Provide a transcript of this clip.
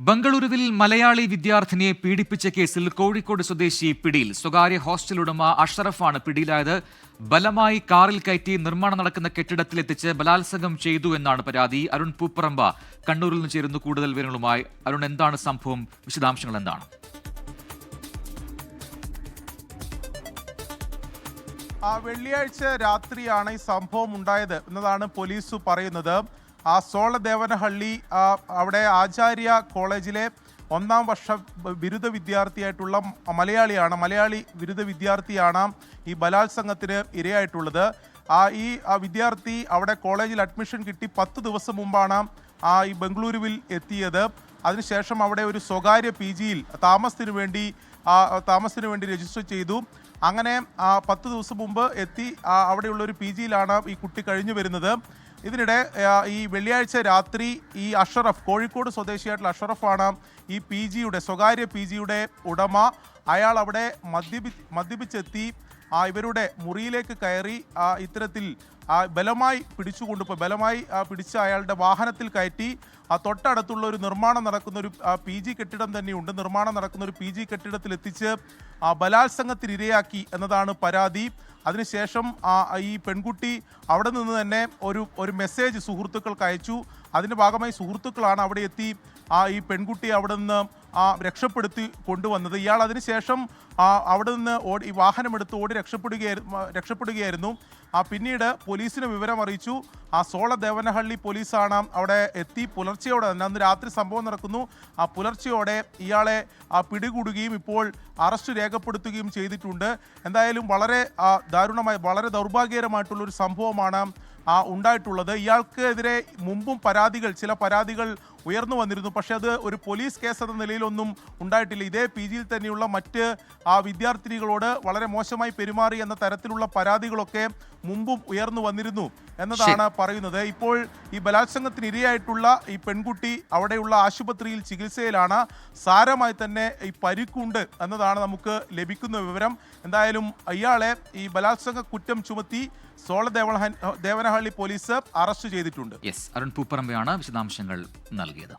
ബംഗളൂരുവിൽ മലയാളി വിദ്യാർത്ഥിനിയെ പീഡിപ്പിച്ച കേസിൽ കോഴിക്കോട് സ്വദേശി പിടിയിൽ. സ്വകാര്യ ഹോസ്റ്റൽ ഉടമ അഷറഫാണ് പിടിയിലായത്. ബലമായി കാറിൽ കയറ്റി നിർമ്മാണം നടക്കുന്ന കെട്ടിടത്തിലെത്തിച്ച് ബലാത്സംഗം ചെയ്തു എന്നാണ് പരാതി. അരുൺ പൂപ്പറമ്പ കണ്ണൂരിൽ നിന്ന് ചേരുന്നു കൂടുതൽ വിവരങ്ങളുമായി. അരുൺ, എന്താണ് സംഭവം? വിശദാംശങ്ങൾ എന്താണ്? വെള്ളിയാഴ്ച രാത്രിയാണ് ഈ സംഭവം ഉണ്ടായത് എന്നതാണ് പോലീസ് പറയുന്നത്. സോളദേവനഹള്ളി അവിടെ ആചാര്യ കോളേജിലെ 1ാം വർഷ ബിരുദ വിദ്യാർത്ഥിയായിട്ടുള്ള മലയാളി ബിരുദ വിദ്യാർത്ഥിയാണ് ഈ ബലാത്സംഗത്തിന് ഇരയായിട്ടുള്ളത്. ഈ വിദ്യാർത്ഥി അവിടെ കോളേജിൽ അഡ്മിഷൻ കിട്ടി 10 ദിവസം മുമ്പാണ് ഈ ബംഗളൂരുവിൽ എത്തിയത്. അതിനുശേഷം അവിടെ ഒരു സ്വകാര്യ PGയിൽ താമസത്തിന് വേണ്ടി രജിസ്റ്റർ ചെയ്തു. അങ്ങനെ 10 ദിവസം മുമ്പ് എത്തി അവിടെയുള്ള ഒരു PGയിലാണ് ഈ കുട്ടി കഴിഞ്ഞു വരുന്നത്. ഇതിനിടെ ഈ വെള്ളിയാഴ്ച രാത്രി ഈ അഷറഫ്, കോഴിക്കോട് സ്വദേശിയായിട്ടുള്ള അഷറഫാണ് ഈ സ്വകാര്യ PGയുടെ ഉടമ. അയാൾ അവിടെ മദ്യപിച്ചെത്തി ഇവരുടെ മുറിയിലേക്ക് കയറി ഇത്തരത്തിൽ ബലമായി പിടിച്ച് അയാളുടെ വാഹനത്തിൽ കയറ്റി തൊട്ടടുത്തുള്ള ഒരു നിർമ്മാണം നടക്കുന്ന ഒരു PG കെട്ടിടം തന്നെയുണ്ട്. നിർമ്മാണം നടക്കുന്ന ഒരു PG കെട്ടിടത്തിൽ എത്തിച്ച് ബലാത്സംഗത്തിന് ഇരയാക്കി എന്നതാണ് പരാതി. അതിനുശേഷം ഈ പെൺകുട്ടി അവിടെ നിന്ന് തന്നെ ഒരു മെസ്സേജ് സുഹൃത്തുക്കൾക്ക് അയച്ചു. അതിൻ്റെ ഭാഗമായി സുഹൃത്തുക്കളാണ് അവിടെ എത്തി ഈ പെൺകുട്ടി അവിടെ നിന്ന് രക്ഷപ്പെടുത്തി കൊണ്ടുവന്നത്. ഇയാൾ അതിനുശേഷം അവിടെ നിന്ന് ഈ വാഹനമെടുത്ത് ഓടി രക്ഷപ്പെടുകയായിരുന്നു. പിന്നീട് പോലീസിന് വിവരം അറിയിച്ചു. സോളദേവനഹള്ളി പോലീസാണ് അവിടെ എത്തി. പുലർച്ചെയോടെ തന്നെ, അന്ന് രാത്രി സംഭവം നടക്കുന്നു, പുലർച്ചെയോടെ ഇയാളെ പിടികൂടുകയും ഇപ്പോൾ അറസ്റ്റ് രേഖപ്പെടുത്തുകയും ചെയ്തിട്ടുണ്ട്. എന്തായാലും വളരെ വളരെ ദൗർഭാഗ്യകരമായിട്ടുള്ളൊരു സംഭവമാണ് ഉണ്ടായിട്ടുള്ളത്. ഇയാൾക്കെതിരെ മുമ്പും ചില പരാതികൾ ഉയർന്നു വന്നിരുന്നു. പക്ഷേ അത് ഒരു പോലീസ് കേസ് എന്ന നിലയിലൊന്നും ഉണ്ടായിട്ടില്ല. ഇതേ PGയിൽ തന്നെയുള്ള മറ്റ് വിദ്യാർത്ഥിനികളോട് വളരെ മോശമായി പെരുമാറി എന്ന തരത്തിലുള്ള പരാതികളൊക്കെ മുമ്പും ഉയർന്നു വന്നിരുന്നു എന്നതാണ് പറയുന്നത്. ഇപ്പോൾ ഈ ബലാത്സംഗത്തിന് ഇരയായിട്ടുള്ള ഈ പെൺകുട്ടി അവിടെയുള്ള ആശുപത്രിയിൽ ചികിത്സയിലാണ്. സാരമായി തന്നെ ഈ പരിക്കുണ്ട് എന്നതാണ് നമുക്ക് ലഭിക്കുന്ന വിവരം. എന്തായാലും ഇയാളെ ഈ ബലാത്സംഗ കുറ്റം ചുമത്തി സോളദേവനഹള്ളി പോലീസ് അറസ്റ്റ് ചെയ്തിട്ടുണ്ട്. അരുൺ പൂപ്പറമ്പയാണ് വിശദാംശങ്ങൾ നൽകിയത്.